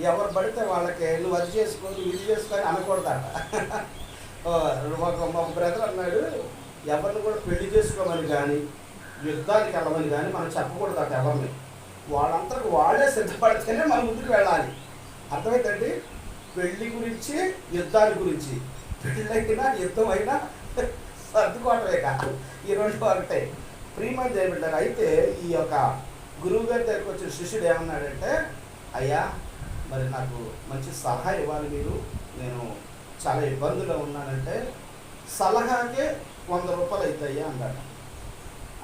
ఎవరు పడితే వాళ్ళకి నువ్వు అది చేసుకొని ఇది చేసుకొని అనకూడదట. ఒక బ్రదర్ అన్నాడు, ఎవరిని కూడా పెళ్లి చేసుకోమని కానీ యుద్ధానికి వెళ్ళమని కానీ మనం చెప్పకూడదట ఎవరిని. వాళ్ళంతకు వాళ్ళే సిద్ధపడితేనే మనం ముందుకు వెళ్ళాలి. అర్థమైందండి? పెళ్లి గురించి, యుద్ధాల గురించి, పెళ్ళైనా యుద్ధం అయినా సర్దుకోవటమే కాదు, ఈ 2 ఒకటే. ప్రియమైన దేవుని బిడ్డలారా, అయితే ఈ యొక్క గురువు గారి దగ్గరికి వచ్చిన శిష్యుడు ఏమన్నాడంటే, అయ్యా మరి నాకు మంచి సలహా ఇవ్వాలి మీరు, నేను చాలా ఇబ్బందుల్లో ఉన్నానంటే. సలహాకే 100 రూపాయలు అవుతాయ్యా అన్నాడు.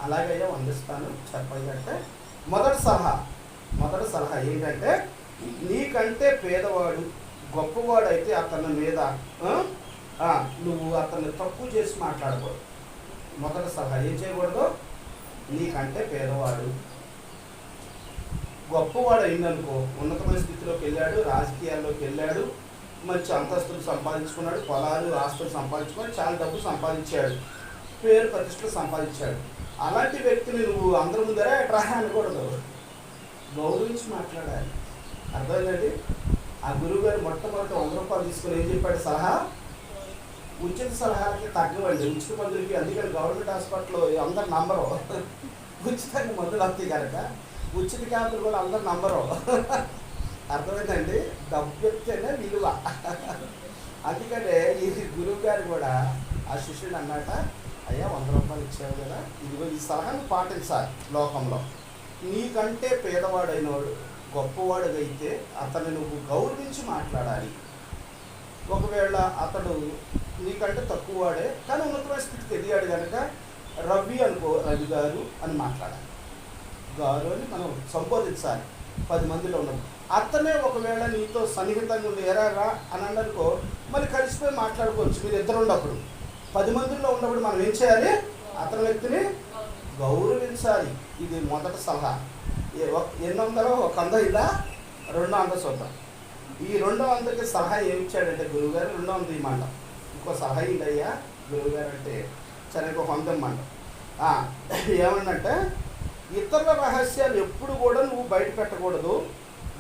అలాగయ్యా 100 ఇస్తాను చెప్పండి అంటే, మొదటి సలహా ఏంటంటే, నీకంటే పేదవాడు గొప్పవాడు అయితే అతని మీద నువ్వు అతన్ని తక్కువ చేసి మాట్లాడకూడదు. మొదటి సలహా ఏం చేయకూడదు? నీకంటే పేదవాడు గొప్పవాడు అయిందనుకో, ఉన్నతమైన స్థితిలోకి వెళ్ళాడు, రాజకీయాల్లోకి వెళ్ళాడు, మంచి అంతస్తులు సంపాదించుకున్నాడు, పొలాలు ఆస్తులు సంపాదించుకొని చాలా డబ్బు సంపాదించాడు, పేరు ప్రతిష్టలు సంపాదించాడు. అలాంటి వ్యక్తిని నువ్వు అందరి ముందర ఎట్రా అనకూడదు, గౌరవించి మాట్లాడాలి. అర్థమైందండి? ఆ గురువు గారు మొట్టమొదటి 100 రూపాయలు తీసుకుని ఏం చెప్పాడు సలహా? ఉచిత సలహాలకి తగ్గవండి, ఉచిత మందులకి. అందుకని గవర్నమెంట్ హాస్పిటల్లో అందరు నంబరు. ఉచితంగా మందులు వస్తాయి కనుక ఉచిత క్యాంపులు కూడా అందరు నంబరు. అర్థమైందండి, డబ్బు ఎత్తేనే విలువ. అందుకనే ఈ గురువు గారు కూడా ఆ శిష్యుడు అన్నట, అయ్యా 100 రూపాయలు ఇచ్చావు కదా, ఇదిగో ఈ సలహాను పాటించాలి. లోకంలో నీకంటే పేదవాడైనవాడు గొప్పవాడుగైతే అతన్ని నువ్వు గౌరవించి మాట్లాడాలి. ఒకవేళ అతడు నీకంటే తక్కువవాడే కానీ ఉన్నతమైన స్థితికి ఎదిగాడు కనుక రవి అనుకో, రవి గారు అని మాట్లాడాలి. గారు అని మనం సంబోధించాలి 10 మందిలో ఉన్నప్పుడు. అతనే ఒకవేళ నీతో సన్నిహితంగా ఉండి ఎరారా అని అన్ననుకో, మళ్ళీ కలిసిపోయి మాట్లాడుకోవచ్చు. మీరు ఇద్దరు ఉన్నప్పుడు 10 మందిలో ఉన్నప్పుడు మనం ఏం చేయాలి? అతని వ్యక్తిని గౌరవించాలి. ఇది మొదటి సలహా. ఎన్ని వందలో 100 ఇలా 200 చూద్దాం. ఈ 200కి సలహా ఏమిచ్చాడంటే గురువుగారు, 200 ఇమ్మంట. ఇంకో సలహా ఇదయ్యా గురువుగారు అంటే, సరే ఇంకో 100 ఇమ్మంట. ఏమన్నంటే, ఇతరుల రహస్యాలు ఎప్పుడు కూడా నువ్వు బయట పెట్టకూడదు.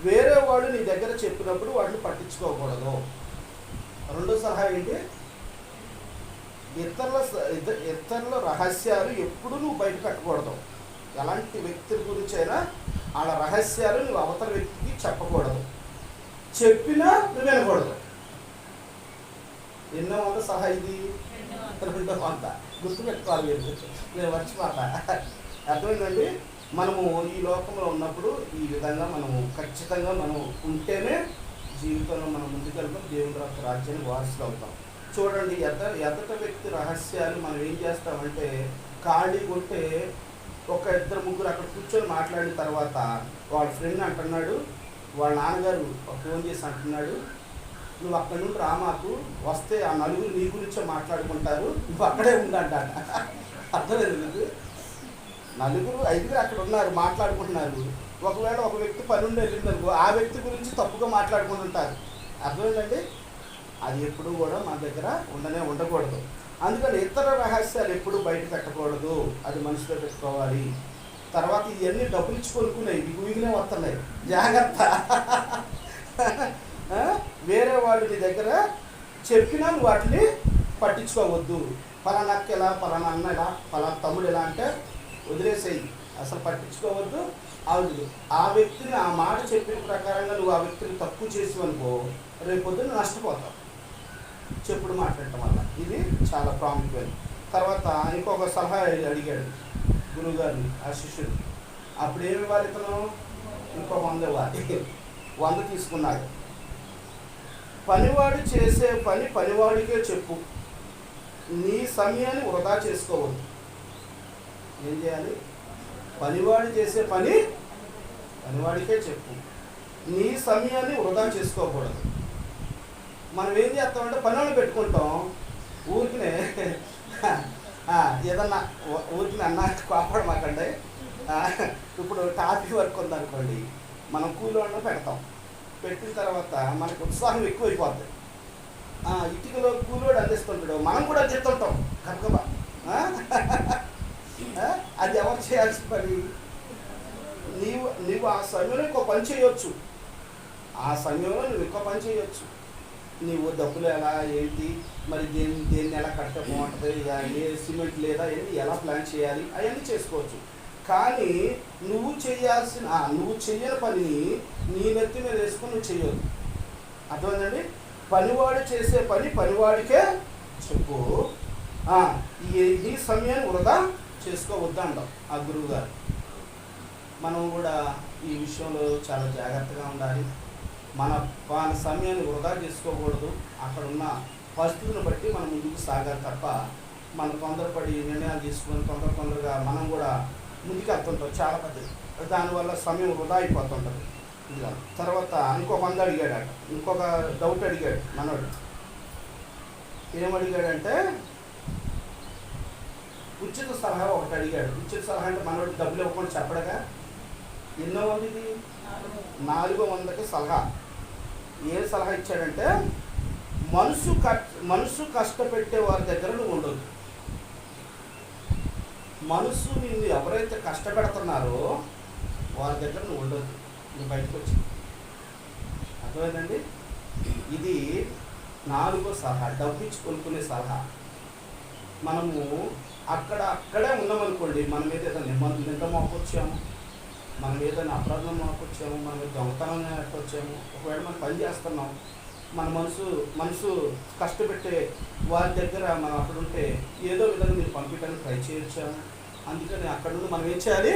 వేరే వాళ్ళు నీ దగ్గర చెప్పినప్పుడు వాటిని పట్టించుకోకూడదు. రెండో సలహా ఏంటి? ఇతరుల రహస్యాలు ఎప్పుడు నువ్వు బయట పెట్టకూడదు. ఎలాంటి వ్యక్తుల గురించి అయినా వాళ్ళ రహస్యాలు నువ్వు అవతల వ్యక్తికి చెప్పకూడదు. చెప్పినా నువ్వు వినకూడదు. ఎన్నో వంద సలహా ఇది? 200. గుర్తుపెట్టుకోవాలి మీరు, నేను మర్చిపోతా. అర్థమైందండి? మనము ఈ లోకంలో ఉన్నప్పుడు ఈ విధంగా మనము ఖచ్చితంగా మనం ఉంటేనే జీవితంలో మనం ముందుకెళ్తాం, దేవుని యొక్క రాజ్యాన్ని వారసులు అవుతాం. చూడండి, ఎదట వ్యక్తి రహస్యాలు మనం ఏం చేస్తామంటే, ఖాళీ ఉంటే ఒక 2-3 అక్కడ కూర్చొని మాట్లాడిన తర్వాత వాళ్ళ ఫ్రెండ్ అంటున్నాడు, వాళ్ళ నాన్నగారు ఫోన్ చేసి అంటున్నాడు, నువ్వు అక్కడి నుండి రామాకు, వస్తే ఆ నలుగురు నీ గురించే మాట్లాడుకుంటారు, నువ్వు అక్కడే ఉండంట. అర్థమైంది? 4-5 అక్కడ ఉన్నారు, మాట్లాడుకుంటున్నారు. ఒకవేళ ఒక వ్యక్తి పని ఉండి వెళ్ళిందనుకో, ఆ వ్యక్తి గురించి తప్పుగా మాట్లాడుకుంటుంటారు. అర్థమైందండి? అది ఎప్పుడు కూడా మన దగ్గర ఉండకూడదు. అందుకని ఇతర రహస్యాలు ఎప్పుడు బయట పెట్టకూడదు. అది మనసులో పెట్టుకోవాలి. తర్వాత ఇవన్నీ డబ్బులు ఇచ్చి కొనుక్కున్నాయి, మిగిలినే వస్తున్నాయి, జాగ్రత్త. వేరే వాళ్ళు నీ దగ్గర చెప్పినా నువ్వు వాటిని పట్టించుకోవద్దు. పలానా అక్క ఎలా, పలానా అన్న ఎలా, పలానా తమ్ముడు ఎలా అంటే వదిలేసేయి, అసలు పట్టించుకోవద్దు. ఆ వ్యక్తిని ఆ మాట చెప్పిన ప్రకారంగా నువ్వు ఆ వ్యక్తిని తక్కువ చేసావనుకో, రేపొద్దున నష్టపోతావు చెప్పుడు మాట్లాడటం వల్ల. ఇది చాలా ప్రాముఖ్యమైనది. తర్వాత ఇంకొక సలహా అడిగాడు గురువుగారిని ఆ శిష్యుడు. అప్పుడు ఏమి ఇవ్వాలి ఇతను? ఇంకో 100 ఇవ్వాలి. 100 తీసుకున్నాడు. పనివాడు చేసే పని పనివాడికే చెప్పు, నీ సమయాన్ని వృధా చేసుకోవద్దు. ఏం చేయాలి? పనివాడు చేసే పని పనివాడికే చెప్పు, నీ సమయాన్ని వృధా చేసుకోకూడదు. మనం ఏం చేస్తామంటే పనులు పెట్టుకుంటాం, ఊరికినే ఏదన్నా ఊరికి అన్న కోపడమాకండి. ఇప్పుడు టాపిక్ వర్క్ ఉందనుకోండి, మనం కూలోళ్ళను పెడతాం. పెట్టిన తర్వాత మనకు ఉత్సాహం ఎక్కువైపోతుంది. ఇటుకలో కూలోడు అందిస్తుంటాడు, మనం కూడా చెప్తుంటాం గబగబా. అది ఎవరు చేయాల్సిన పని? నీవు ఆ సమయంలో ఇంకో పని చేయొచ్చు. ఆ సమయంలో నువ్వు ఇంకో పని చేయొచ్చు. నీవు డబ్బులు ఎలా, ఏంటి, మరి దేన్ని ఎలా కడితే బాగుంటుంది, ఏ సిమెంట్ లేదా ఏంటి, ఎలా ప్లాన్ చేయాలి, అవన్నీ చేసుకోవచ్చు. కానీ నువ్వు చెయ్యని పనిని నీ నెత్తి మీద వేసుకొని నువ్వు చెయ్యొద్దు. అర్థమైందండి? పనివాడు చేసే పని పనివాడికే చెప్పు, ఈ సమయాన్ని వృధా చేసుకోవద్దు అంటాం ఆ గురువు గారు. మనం కూడా ఈ విషయంలో చాలా జాగ్రత్తగా ఉండాలి. మన సమయాన్ని వృధా చేసుకోకూడదు. అక్కడ ఉన్న పరిస్థితులను బట్టి మనం ముందుకు సాగాలి తప్ప, మనం తొందరపడి నిర్ణయాలు తీసుకొని తొందరగా మనం కూడా ముందుకు వెళ్తుంటాం చాలా మంది. దానివల్ల సమయం వృధా అయిపోతుంటుంది. తర్వాత ఇంకొక 100 అడిగాడు. ఇంకొక డౌట్ అడిగాడు మనోడు. ఏమడిగాడంటే, ఉచిత సలహా ఒకటి అడిగాడు. ఉచిత సలహా అంటే మనోడు డబ్బులు ఇవ్వకుండా చెప్పడగా. ఎన్నో మంది? 400కి సలహా. ఏ సలహా ఇచ్చాడంటే, మనసు కష్టపెట్టే వారి దగ్గర నువ్వు ఉండదు. మనసు నిన్ను ఎవరైతే కష్టపెడుతున్నారో వారి దగ్గర నువ్వు ఉండదు, నువ్వు బయటకు వచ్చి. అర్థమైందండి? ఇది నాలుగో సలహా, డబ్బు ఇచ్చి కొనుక్కునే సలహా. మనము అక్కడే ఉన్నామనుకోండి, మన మీద ఏదైనా నింద మోపొచ్చాము, మన మీద అపరాధం మోపొచ్చాము, మన మీద దొంగతనం వచ్చాము, ఒకవేళ మనం పని చేస్తున్నాం, మన మనసు కష్టపెట్టే వారి దగ్గర మనం అక్కడ ఉంటే ఏదో విధంగా మీరు పంపించడానికి ట్రై చేయొచ్చాము. అందుకని అక్కడ నుండి మనం ఏం చేయాలి?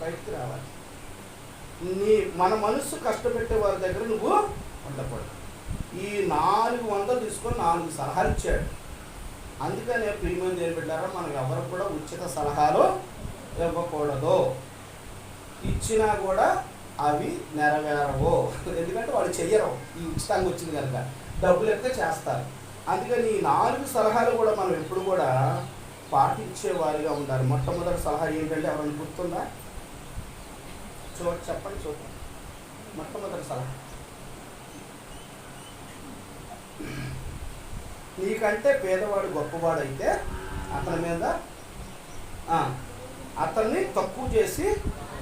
బయటికి రావాలి. మన మనసు కష్టపెట్టే వారి దగ్గర నువ్వు ఉండకూడదు. ఈ 400 తీసుకొని 4 సలహాలు ఇచ్చాడు. అందుకనే ప్రియమైన దేవుని బిడ్డలారా, మనం ఎవరికి కూడా ఉచిత సలహాలు ఇవ్వకూడదు. ఇచ్చినా కూడా అవి నెరవేరవు. ఎందుకంటే వాళ్ళు చెయ్యరు. ఈ ఉచితంగా వచ్చింది కనుక డబ్బులు ఎత్తే చేస్తారు. అందుకని ఈ 4 సలహాలు కూడా మనం ఎప్పుడు కూడా పాటించే వారిగా ఉండాలి. మొట్టమొదటి సలహా ఏంటంటే, ఎవరైనా గుర్తుందా? చెప్పండి చూద్దాం. మొట్టమొదటి సలహా, నీకంటే పేదవాడు గొప్పవాడైతే అతన్ని తక్కువ చేసి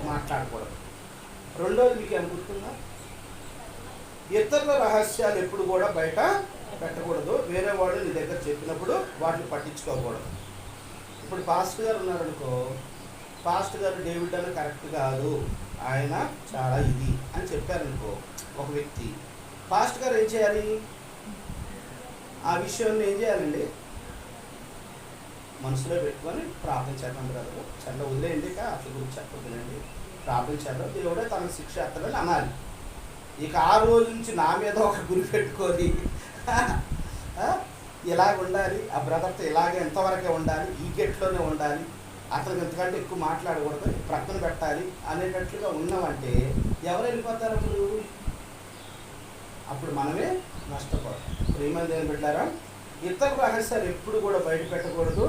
మాట్లాడకూడదు. రెండోది మీకు ఏం గుర్తుందా? ఇతరుల రహస్యాలు ఎప్పుడు కూడా బయట పెట్టకూడదు. వేరే వాడు నీ దగ్గర చెప్పినప్పుడు వాటిని పట్టించుకోకూడదు. ఇప్పుడు పాస్టర్ గారు ఉన్నారనుకో, పాస్టర్ గారు డేవిడ్ అని కరెక్ట్ కాదు, ఆయన చాలా ఇది అని చెప్పారనుకో ఒక వ్యక్తి, పాస్టర్ గారు ఏం చేయాలి? ఆ విషయాన్ని ఏం చేయాలండి? మనసులో పెట్టుకొని ప్రార్థన చేద్దాం. బ్రదరు చల్ల వదిలేయండి, అట్ల గురించి చెప్పొద్దులేండి, ప్రార్థన చేద్దాం, దేవుడే తనకు శిక్ష ఎత్తడని అనాలి. ఇక ఆ రోజు నుంచి నా మీద ఒక గురి పెట్టుకొని ఇలాగ ఉండాలి, ఆ బ్రదర్తో ఇలాగే ఎంతవరకే ఉండాలి, ఈ గెట్లోనే ఉండాలి, అతనికి ఎంతకంటే ఎక్కువ మాట్లాడకూడదు, ప్రక్కన పెట్టాలి అనేటట్లుగా ఉన్నామంటే ఎవరు వెళ్ళిపోతారు? అప్పుడు మనమే నష్టపోతాం. ప్రియమైన దేవుని బిడ్డలారా, ఇతర రహస్యాలు ఎప్పుడు కూడా బయట పెట్టకూడదు.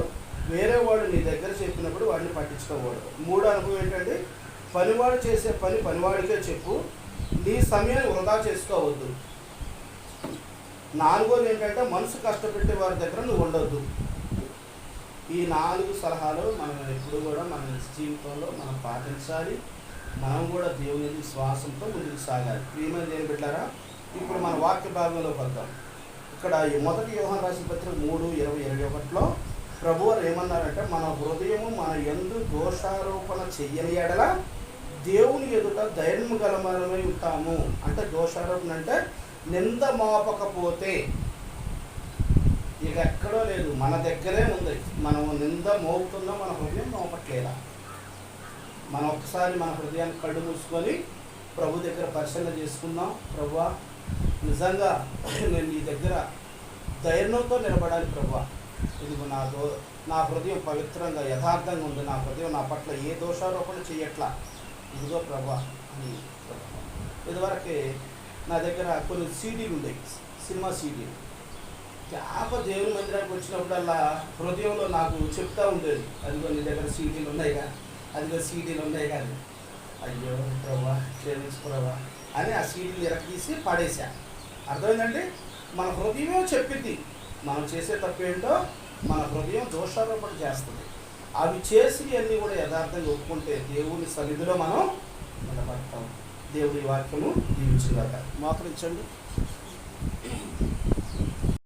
వేరే వాడు నీ దగ్గర చెప్పినప్పుడు వాడిని పట్టించుకోకూడదు. మూడో అనుభవం ఏంటంటే, పనివాడు చేసే పని పనివాడికే చెప్పు, నీ సమయాన్ని వృధా చేసుకోవద్దు. నాలుగోది ఏంటంటే, మనసు కష్టపెట్టే వారి దగ్గర నువ్వు ఉండొద్దు. ఈ 4 సలహాలు మనం ఎప్పుడు కూడా మన జీవితంలో మనం పాటించాలి. మనం కూడా దేవుని విశ్వాసంతో ముందుకు సాగాలి. ప్రియమైన దేవుని బిడ్డలారా, ఇప్పుడు మన వాక్య భాగంలోకి వద్దాం. ఇక్కడ మొదటి యోహాను రాసిన పత్రిక 3:20-21లో ప్రభువారు ఏమన్నారంటే, మన హృదయము మన యందు దోషారోపణ చెయ్యని ఎడల దేవుని ఎదుట ధైర్యము గలమై ఉంటాము. అంటే దోషారోపణ అంటే నింద మోపకపోతే, ఇక ఎక్కడో లేదు, మన దగ్గరే ఉంది. మనం నింద మోపుతుందా, మన హృదయం మోపట్లేదా? మనం ఒకసారి మన హృదయాన్ని కళ్ళు మూసుకొని ప్రభు దగ్గర పరిశీలన చేసుకుందాం. ప్రభువా, నిజంగా నేను నీ దగ్గర ధైర్యంతో నిలబడాలి. ప్రభువా, ఇదిగో నా హృదయం పవిత్రంగా యథార్థంగా ఉంది, నా హృదయం నా పట్ల ఏ దోషారోపణ చేయట్లా, ఇదిగో ప్రభువా అని. ఇదివరకే నా దగ్గర కొన్ని సీడీలు ఉండేవి, సినిమా సీడీలు. దేవుని మందిరానికి వచ్చినప్పుడల్లా హృదయంలో నాకు చెప్తా ఉండేది, అదిగో నీ దగ్గర సీడీలు ఉన్నాయిగా, అదిగో సీడీలు ఉన్నాయి కానీ, అయ్యో ప్రభా క్షమించుకోవా అని ఆ సీడీలు ఎరగీసి పడేసా. అర్థమైందండి? మన హృదయమే చెప్పింది మనం చేసే తప్పేంటో. మన హృదయం దోషారోపణ చేస్తుంది. అవి చేసి అన్నీ కూడా యథార్థంగా ఒప్పుకుంటే దేవుని సన్నిధిలో మనం నిలబడతాం. దేవుడి వాక్యము దీవించుగాక. మోకరించండి.